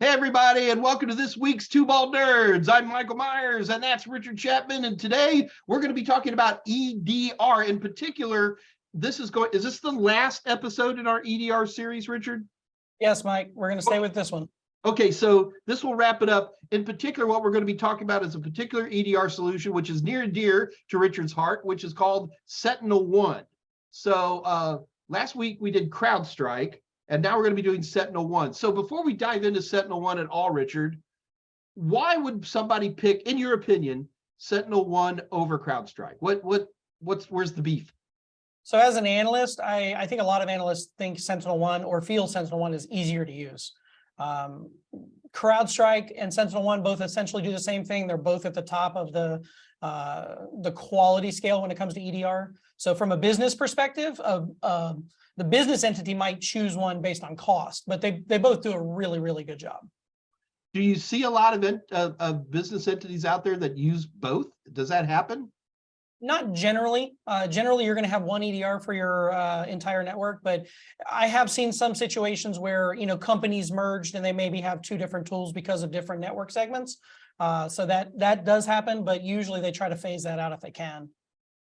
Hey, everybody, and welcome to this week's Two Ball Nerds. I'm Michael Myers, and that's Richard Chapman. And today we're going to be talking about EDR. In particular, is this the last episode in our EDR series, Richard? Yes, Mike, we're going to stay with this one. Okay, so this will wrap it up. In particular, what we're going to be talking about is a particular EDR solution, which is near and dear to Richard's heart, which is called SentinelOne. So last week we did CrowdStrike. And now we're going to be doing SentinelOne. So before we dive into SentinelOne at all, Richard, why would somebody pick, in your opinion, SentinelOne over CrowdStrike? Where's the beef? So as an analyst, I think a lot of analysts think SentinelOne or feel SentinelOne is easier to use. CrowdStrike and SentinelOne both essentially do the same thing. They're both at the top of the quality scale when it comes to EDR. So from a business perspective, the business entity might choose one based on cost, but they both do a really, really good job. Do you see a lot of business entities out there that use both? Does that happen? Not generally. Generally, you're going to have one EDR for your entire network, but I have seen some situations where companies merged and they maybe have two different tools because of different network segments. So that does happen, but usually they try to phase that out if they can.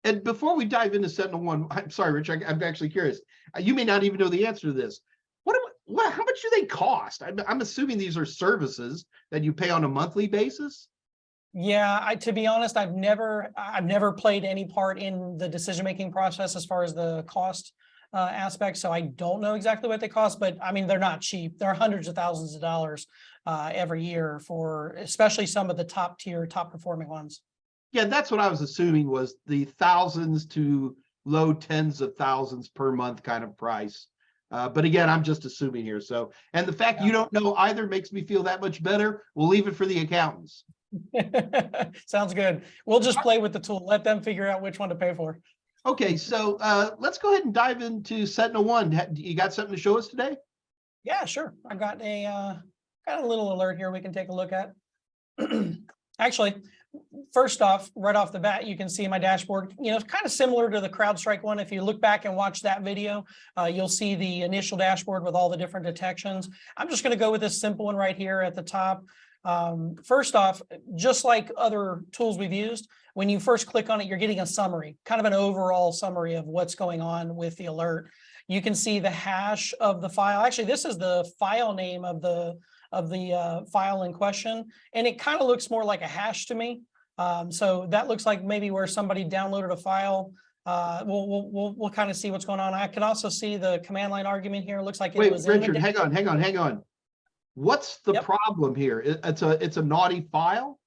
And before we dive into SentinelOne, I'm sorry, Rich, I'm actually curious. You may not even know the answer to this. How much do they cost? I'm assuming these are services that you pay on a monthly basis. Yeah, to be honest, I've never played any part in the decision-making process as far as the cost aspect. So I don't know exactly what they cost, but I mean, they're not cheap. They're hundreds of thousands of dollars every year for especially some of the top tier, top performing ones. Yeah, that's what I was assuming was the thousands to low tens of thousands per month kind of price. But again, I'm just assuming here. So, and the fact you don't know either makes me feel that much better. We'll leave it for the accountants. Sounds good. We'll just play with the tool. Let them figure out which one to pay for. Okay, so let's go ahead and dive into SentinelOne. You got something to show us today? Yeah, sure. I've got a little alert here we can take a look at. Actually, first off, right off the bat, you can see my dashboard, it's kind of similar to the CrowdStrike one. If you look back and watch that video, you'll see the initial dashboard with all the different detections. I'm just going to go with this simple one right here at the top. First off, just like other tools we've used, when you first click on it, you're getting a summary, kind of an overall summary of what's going on with the alert. You can see the hash of the file. Actually, this is the file name of the file in question, and it kind of looks more like a hash to me. So that looks like maybe where somebody downloaded a file. We'll kind of see what's going on. I can also see the command line argument here. It looks like it was Richard, hang on. What's the problem here? It's a naughty file?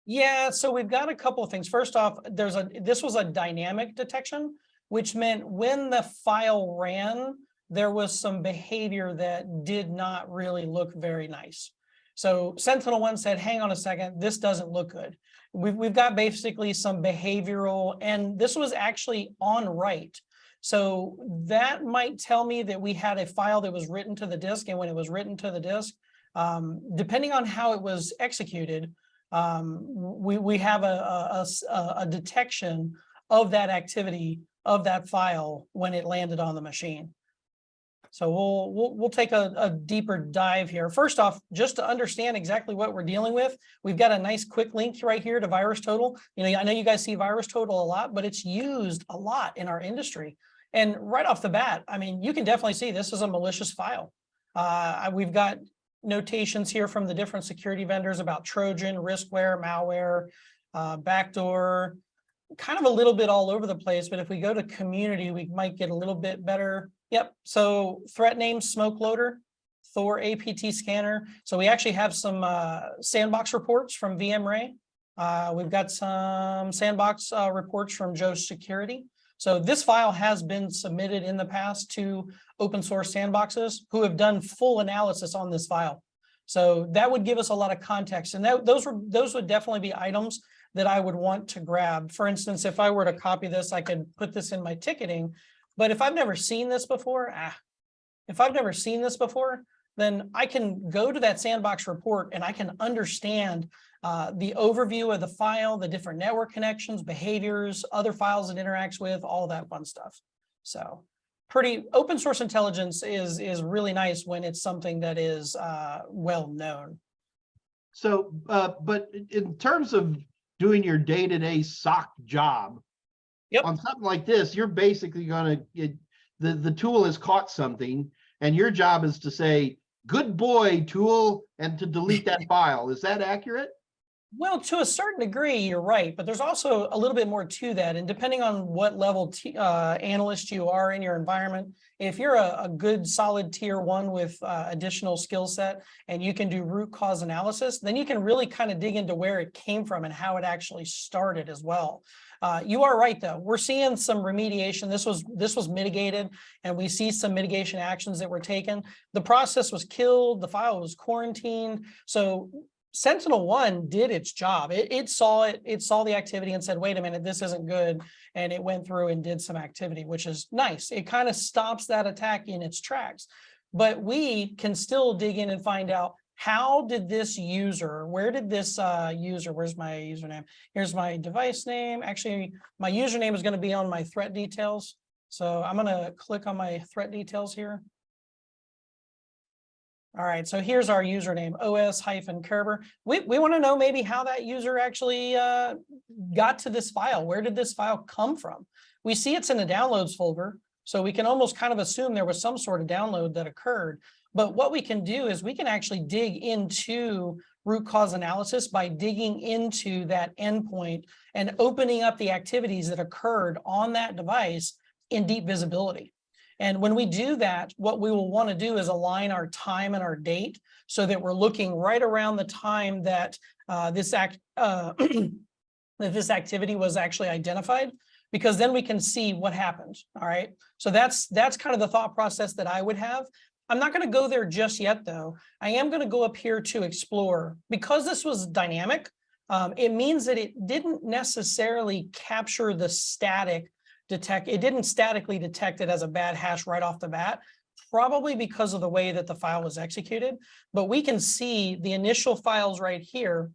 Yeah, so we've got a couple of things. First off, this was a dynamic detection, which meant when the file ran, there was some behavior that did not really look very nice. So SentinelOne said, hang on a second, this doesn't look good. We've got basically some behavioral, and this was actually on write. So that might tell me that we had a file that was written to the disk, and when it was written to the disk, depending on how it was executed, we have a detection of that activity of that file when it landed on the machine. So we'll take a deeper dive here. First off, just to understand exactly what we're dealing with, we've got a nice quick link right here to VirusTotal. I know you guys see VirusTotal a lot, but it's used a lot in our industry. And right off the bat, I mean, you can definitely see this is a malicious file. We've got notations here from the different security vendors about Trojan, riskware, malware, backdoor, kind of a little bit all over the place. But if we go to community, we might get a little bit better. Yep. So threat name, smoke loader, Thor APT scanner. So we actually have some sandbox reports from VMray. We've got some sandbox reports from Joe Security. So this file has been submitted in the past to open source sandboxes who have done full analysis on this file. So that would give us a lot of context. And those would definitely be items that I would want to grab. For instance, if I were to copy this, I could put this in my ticketing. But if I've never seen this before, then I can go to that sandbox report and I can understand the overview of the file, the different network connections, behaviors, other files it interacts with, all that fun stuff. So pretty open source intelligence is really nice when it's something that is well known. So, but in terms of doing your day-to-day SOC job, Yep. on something like this, you're basically going to, the tool has caught something, and your job is to say, good boy, tool, and to delete that file. Is that accurate? Well, to a certain degree, you're right, but there's also a little bit more to that. And depending on what level analyst you are in your environment, if you're a good solid tier 1 with additional skill set and you can do root cause analysis, then you can really kind of dig into where it came from and how it actually started as well. You are right, though. We're seeing some remediation. This was mitigated, and we see some mitigation actions that were taken. The process was killed. The file was quarantined. So SentinelOne did its job. It saw the activity and said, wait a minute, this isn't good. And it went through and did some activity, which is nice. It kind of stops that attack in its tracks. But we can still dig in and find out, how did this user, where did this user, where's my username? Here's my device name. Actually, my username is going to be on my threat details. So I'm going to click on my threat details here. All right, so here's our username, os-Kerber. We want to know maybe how that user actually got to this file. Where did this file come from? We see it's in the downloads folder, so we can almost kind of assume there was some sort of download that occurred. But what we can do is we can actually dig into root cause analysis by digging into that endpoint and opening up the activities that occurred on that device in deep visibility. And when we do that, what we will want to do is align our time and our date so that we're looking right around the time that this activity was actually identified, because then we can see what happened. All right. So that's kind of the thought process that I would have. I'm not going to go there just yet, though. I am going to go up here to explore. Because this was dynamic, it means that it didn't necessarily capture the static detect. It didn't statically detect it as a bad hash right off the bat, probably because of the way that the file was executed. But we can see the initial files right here,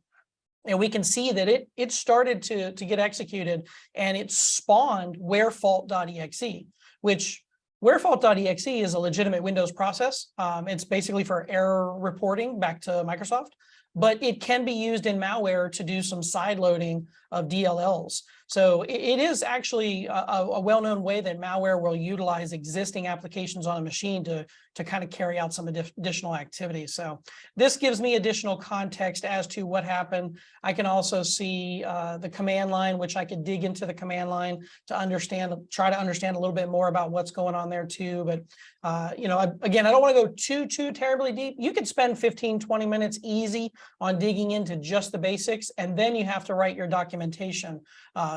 and we can see that it started to get executed, and it spawned wherefault.exe, which wherefault.exe is a legitimate Windows process. It's basically for error reporting back to Microsoft, but it can be used in malware to do some side loading of DLLs. So it is actually a well-known way that malware will utilize existing applications on a machine to kind of carry out some additional activities. So this gives me additional context as to what happened. I can also see the command line, which I could dig into the command line to try to understand a little bit more about what's going on there too. But again, I don't want to go too terribly deep. You could spend 15, 20 minutes easy on digging into just the basics, and then you have to write your documentation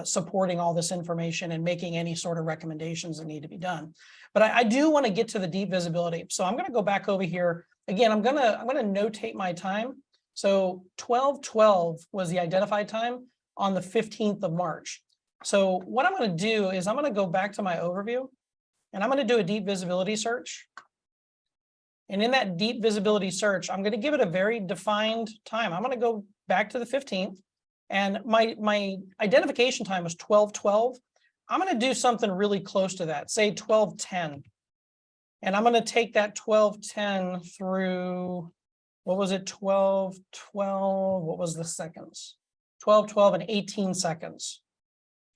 supporting all this information and making any sort of recommendations that need to be done. But I do want to get to the deep visibility. So I'm going to go back over here. Again, I'm going to notate my time. So 12:12 was the identified time on the 15th of March. So what I'm going to do is I'm going to go back to my overview, and I'm going to do a deep visibility search. And in that deep visibility search, I'm going to give it a very defined time. I'm going to go back to the 15th. And my identification time was 12:12. I'm going to do something really close to that, say 12:10. And I'm going to take that 12:10 through, what was it, 12:12, what was the seconds? 12:12 and 18 seconds.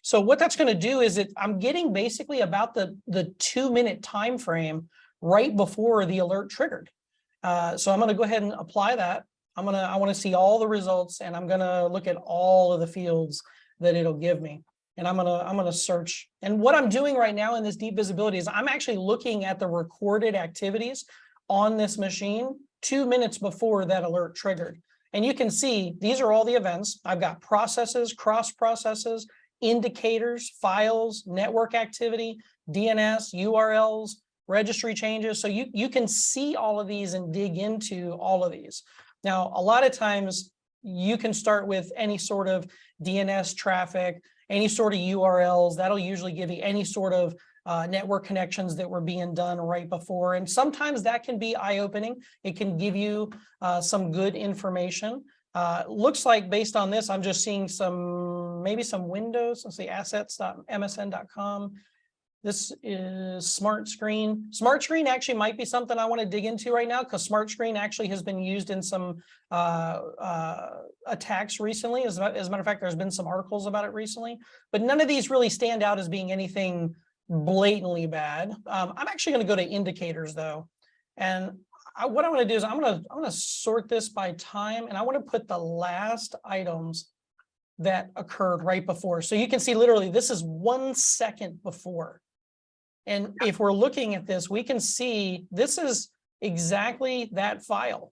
So what that's going to do is I'm getting basically about the 2-minute time frame right before the alert triggered. So I'm going to go ahead and apply that. I want to see all the results, and I'm going to look at all of the fields that it'll give me. And I'm going to search. And what I'm doing right now in this deep visibility is I'm actually looking at the recorded activities on this machine 2 minutes before that alert triggered. And you can see these are all the events. I've got processes, cross processes, indicators, files, network activity, DNS, URLs, registry changes. So you can see all of these and dig into all of these. Now, a lot of times you can start with any sort of DNS traffic, any sort of URLs. That'll usually give you any sort of network connections that were being done right before. And sometimes that can be eye-opening. It can give you some good information. Looks like based on this, I'm just seeing maybe some windows. Let's see, assets.msn.com. This is Smart Screen. Smart Screen actually might be something I want to dig into right now, because Smart Screen actually has been used in some attacks recently. As a matter of fact, there's been some articles about it recently, but none of these really stand out as being anything blatantly bad. I'm actually going to go to indicators though, and what I'm going to do is I'm going to sort this by time, and I want to put the last items that occurred right before. So you can see literally this is 1 second before. And if we're looking at this, we can see this is exactly that file.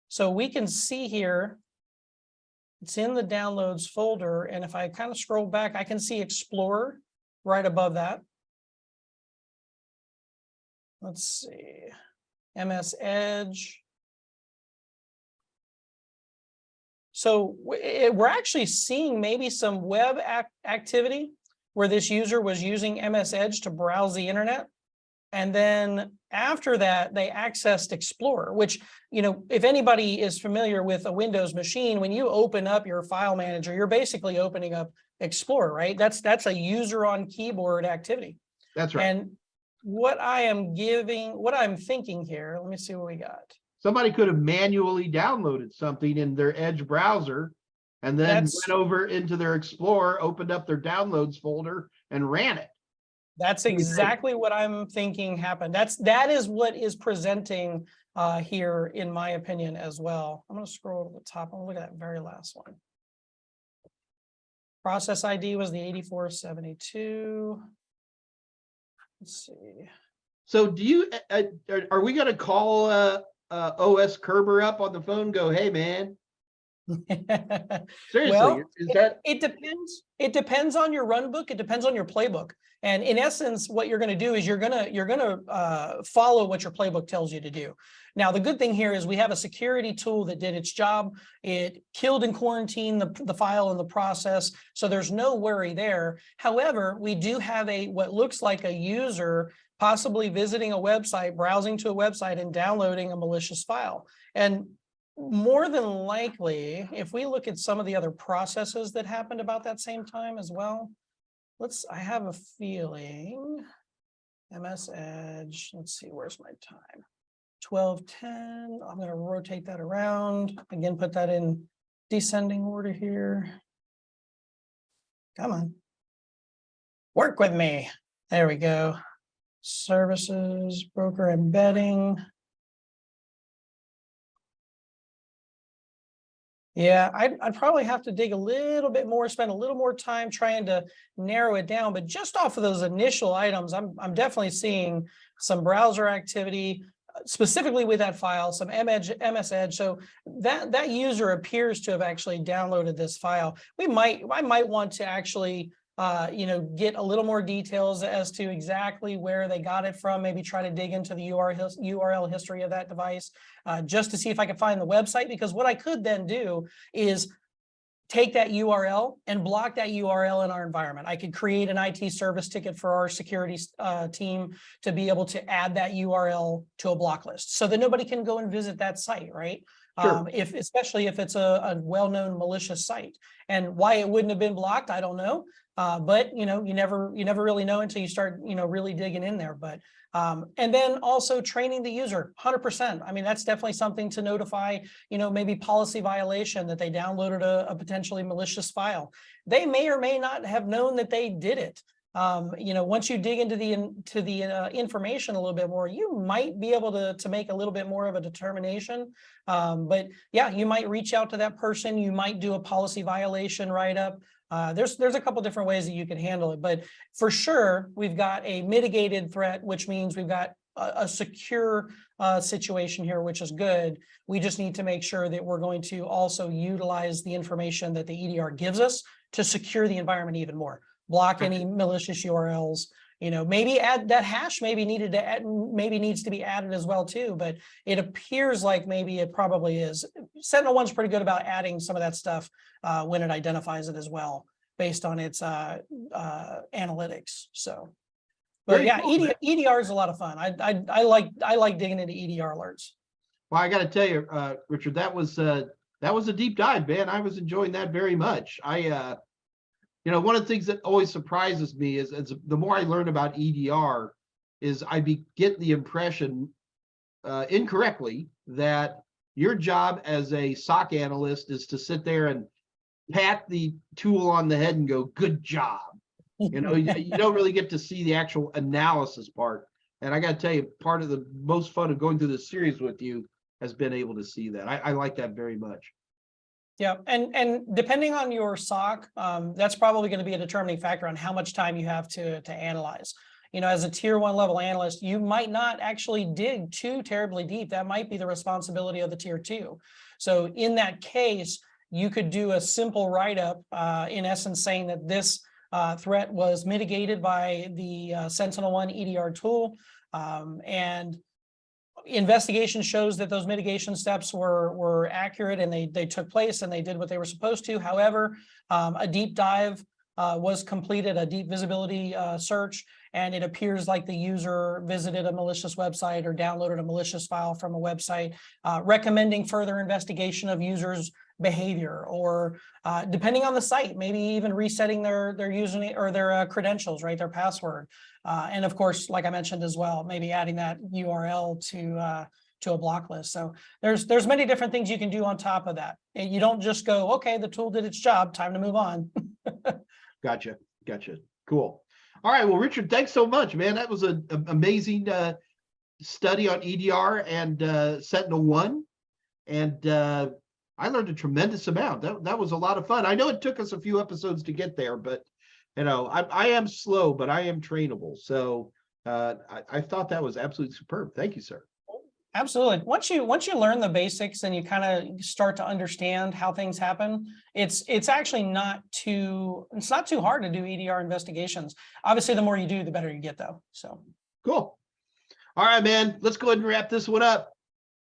So we can see here, it's in the downloads folder. And if I kind of scroll back, I can see Explorer right above that. Let's see, MS Edge. So we're actually seeing maybe some web activity where this user was using MS Edge to browse the internet. And then after that, they accessed Explorer, which, you know, if anybody is familiar with a Windows machine, when you open up your file manager, you're basically opening up Explorer, right? That's a user on keyboard activity. That's right. And what I'm thinking here, let me see what we got. Somebody could have manually downloaded something in their Edge browser and then went over into their Explorer, opened up their downloads folder and ran it. That's exactly what I'm thinking happened. That is what is presenting here, in my opinion, as well. I'm going to scroll to the top. I'm going to look at that very last one. Process ID was the 8472. Let's see. So do you, are we going to call OS Kerber up on the phone and go, hey, man? Seriously, well, is that it depends on your run book. It depends on your playbook. And in essence, what you're going to do is you're going to follow what your playbook tells you to do. Now, the good thing here is we have a security tool that did its job. It killed and quarantined the file in the process. So there's no worry there. However, we do have what looks like a user possibly visiting a website, browsing to a website and downloading a malicious file. And more than likely, if we look at some of the other processes that happened about that same time as well, I have a feeling, MS Edge, let's see, where's my time? 12:10, I'm going to rotate that around. Again, put that in descending order here. Come on. Work with me. There we go. Services, broker embedding. Yeah, I'd probably have to dig a little bit more, spend a little more time trying to narrow it down. But just off of those initial items, I'm definitely seeing some browser activity, specifically with that file, some MS Edge. So that user appears to have actually downloaded this file. I might want to actually get a little more details as to exactly where they got it from, maybe try to dig into the URL history of that device, just to see if I can find the website, because what I could then do is take that URL and block that URL in our environment. I could create an IT service ticket for our security team to be able to add that URL to a block list so that nobody can go and visit that site, right? Sure. Especially if it's a well-known malicious site. And why it wouldn't have been blocked, I don't know. But you never really know until you start really digging in there. But and then also training the user 100%. I mean, that's definitely something to notify, maybe policy violation that they downloaded a potentially malicious file. They may or may not have known that they did it. Once you dig into the information a little bit more, you might be able to make a little bit more of a determination. But yeah, you might reach out to that person. You might do a policy violation write-up. There's a couple different ways that you can handle it, but for sure, we've got a mitigated threat, which means we've got a secure situation here, which is good. We just need to make sure that we're going to also utilize the information that the EDR gives us to secure the environment even more. Block any malicious URLs. Maybe add that hash. Maybe needs to be added as well too. But it appears like maybe it probably is. SentinelOne's pretty good about adding some of that stuff when it identifies it as well, based on its analytics. So, but very yeah, cool, EDR is a lot of fun. I like digging into EDR alerts. Well, I got to tell you, Richard, that was a deep dive, man. I was enjoying that very much. You know, one of the things that always surprises me is the more I learn about EDR, is get the impression incorrectly that your job as a SOC analyst is to sit there and pat the tool on the head and go, good job. You know, you don't really get to see the actual analysis part. And I got to tell you, part of the most fun of going through this series with you has been able to see that. I like that very much. Yeah, and depending on your SOC, that's probably going to be a determining factor on how much time you have to analyze. You know, as a tier 1 level analyst, you might not actually dig too terribly deep. That might be the responsibility of the tier 2. So in that case, you could do a simple write-up, in essence, saying that this threat was mitigated by the SentinelOne EDR tool, and investigation shows that those mitigation steps were accurate and they took place and they did what they were supposed to. However, a deep dive was completed, a deep visibility search, and it appears like the user visited a malicious website or downloaded a malicious file from a website, recommending further investigation of users' behavior, or depending on the site, maybe even resetting their username or their credentials, right, their password. And of course, like I mentioned as well, maybe adding that URL to a block list. So there's many different things you can do on top of that. And you don't just go, okay, the tool did its job, time to move on. Gotcha. Cool. All right. Well, Richard, thanks so much, man. That was an amazing study on EDR and SentinelOne. And I learned a tremendous amount. That was a lot of fun. I know it took us a few episodes to get there, but you know, I am slow, but I am trainable. So I thought that was absolutely superb. Thank you, sir. Absolutely. Once you learn the basics and you kind of start to understand how things happen, it's actually not too hard to do EDR investigations. Obviously, the more you do, the better you get, though. So cool. All right, man. Let's go ahead and wrap this one up.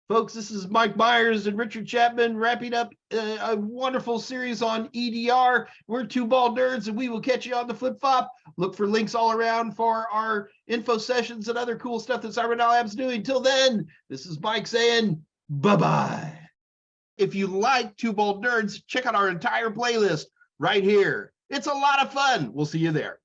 Folks, this is Mike Myers and Richard Chapman wrapping up a wonderful series on EDR. We're two bald nerds, and we will catch you on the flip-flop. Look for links all around for our info sessions and other cool stuff that CyberNowLab's doing. Till then, this is Mike saying bye-bye. If you like Two Bald Nerds, check out our entire playlist right here. It's a lot of fun. We'll see you there.